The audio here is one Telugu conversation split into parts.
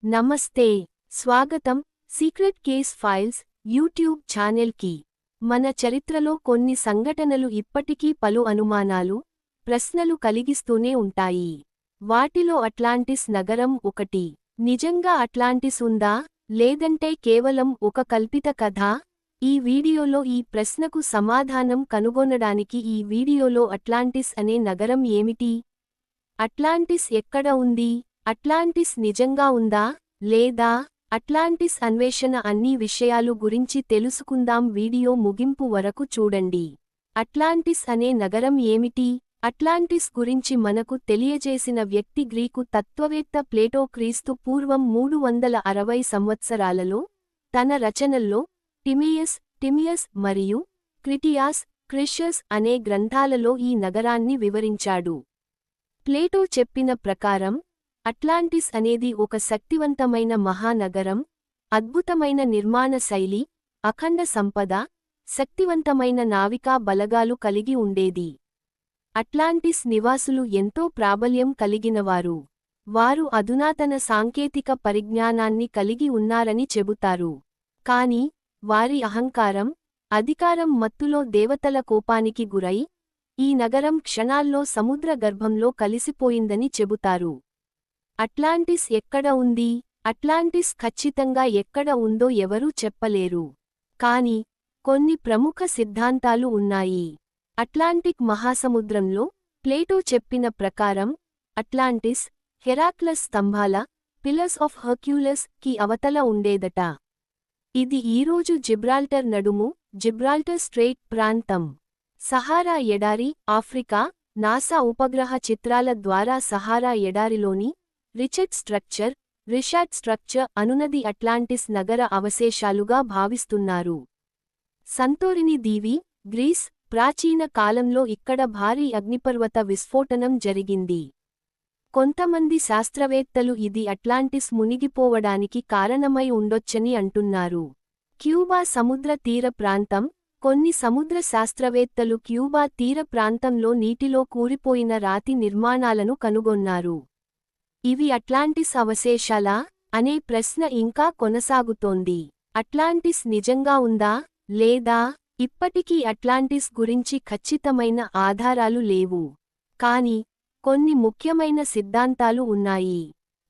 నమస్తే. స్వాగతం సీక్రెట్ కేస్ ఫైల్స్ యూట్యూబ్ ఛానెల్కి. మన చరిత్రలో కొన్ని సంఘటనలు ఇప్పటికీ పలు అనుమానాలు, ప్రశ్నలు కలిగిస్తూనే ఉంటాయి. వాటిలో అట్లాంటిస్ నగరం ఒకటి. నిజంగా అట్లాంటిస్ ఉందా, లేదంటే కేవలం ఒక కల్పిత కథా? ఈ వీడియోలో ఈ ప్రశ్నకు సమాధానం కనుగొనడానికి ఈ వీడియోలో అట్లాంటిస్ అనే నగరం ఏమిటి? అట్లాంటిస్ ఎక్కడ ఉంది? అట్లాంటిస్ నిజంగా ఉందా, లేదా? అట్లాంటిస్ అన్వేషణ అన్ని విషయాలు గురించి తెలుసుకుందాం. వీడియో ముగింపు వరకు చూడండి. అట్లాంటిస్ అనే నగరం ఏమిటి? అట్లాంటిస్ గురించి మనకు తెలియజేసిన వ్యక్తి గ్రీకు తత్వవేత్త ప్లేటో. క్రీస్తు పూర్వం 360 సంవత్సరాలలో తన రచనల్లో టిమియస్ మరియు క్రిటియాస్ అనే గ్రంథాలలో ఈ నగరాన్ని వివరించాడు. ప్లేటో చెప్పిన ప్రకారం అట్లాంటిస్ అనేది ఒక శక్తివంతమైన మహానగరం, అద్భుతమైన నిర్మాణ శైలి, అఖండ సంపద, శక్తివంతమైన నావికా బలగాలు కలిగి ఉండేది. అట్లాంటిస్ నివాసులు ఎంతో ప్రాబల్యం కలిగినవారు. వారు అధునాతన సాంకేతిక పరిజ్ఞానాన్ని కలిగి ఉన్నారని చెబుతారు. కాని వారి అహంకారం, అధికారం మత్తులో దేవతల కోపానికి గురై ఈ నగరం క్షణాల్లో సముద్ర గర్భంలో కలిసిపోయిందని చెబుతారు. అట్లాంటిస్ ఎక్కడ ఉంది? అట్లాంటిస్ ఖచ్చితంగా ఎక్కడ ఉందో ఎవరూ చెప్పలేరు. కాని కొన్ని ప్రముఖ సిద్ధాంతాలు ఉన్నాయి. అట్లాంటిక్ మహాసముద్రంలో ప్లేటో చెప్పిన ప్రకారం అట్లాంటిస్ హెరాక్లస్ స్తంభాల పిల్లర్స్ ఆఫ్ హెర్క్యులస్ కి అవతల ఉండేదట. ఇది ఈరోజు జిబ్రాల్టర్ నడుము, జిబ్రాల్టర్ స్ట్రెయిట్ ప్రాంతం. సహారా ఎడారి, ఆఫ్రికా. నాసా ఉపగ్రహ చిత్రాల ద్వారా సహారా ఎడారిలోని రిషాడ్ స్ట్రక్చర్ అనునది అట్లాంటిస్ నగర అవశేషాలుగా భావిస్తున్నారు. సంతోరిని దీవి, గ్రీస్. ప్రాచీన కాలంలో ఇక్కడ భారీ అగ్నిపర్వత విస్ఫోటనం జరిగింది. కొంతమంది శాస్త్రవేత్తలు ఇది అట్లాంటిస్ మునిగిపోవడానికి కారణమై ఉండొచ్చని అంటున్నారు. క్యూబా సముద్ర తీర ప్రాంతం. కొన్ని సముద్ర శాస్త్రవేత్తలు క్యూబా తీర ప్రాంతంలో నీటిలో కూరిపోయిన రాతి నిర్మాణాలను కనుగొన్నారు. ఇవి అట్లాంటిస్ అవశేషాలా అనే ప్రశ్న ఇంకా కొనసాగుతోంది. అట్లాంటిస్ నిజంగా ఉందా, లేదా? ఇప్పటికీ అట్లాంటిస్ గురించి ఖచ్చితమైన ఆధారాలు లేవు. కాని కొన్ని ముఖ్యమైన సిద్ధాంతాలు ఉన్నాయి.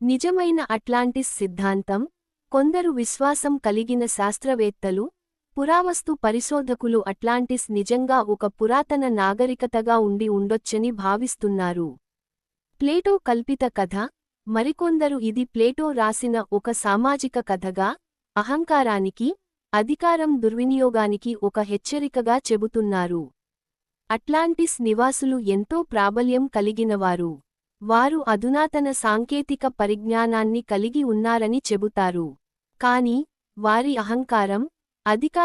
నిజమైన అట్లాంటిస్ సిద్ధాంతం. కొందరు విశ్వాసం కలిగిన శాస్త్రవేత్తలు, పురావస్తు పరిశోధకులు అట్లాంటిస్ నిజంగా ఒక పురాతన నాగరికతగా ఉండి ఉండొచ్చని భావిస్తున్నారు. ప్లేటో కల్పిత కథ. మరికొందరు ఇది ప్లేటో రాసిన ఒక సామాజిక కథగా, అహంకారానికి, అధికారం దుర్వినియోగానికి ఒక హెచ్చరికగా చెబుతున్నారు. అట్లాంటిస్ నివాసులు ఎంతో ప్రాబల్యం కలిగినవారు. వారు అధునాతన సాంకేతిక పరిజ్ఞానాన్ని కలిగి ఉన్నారని చెబుతారు. కాని వారి అహంకారం, అధికారం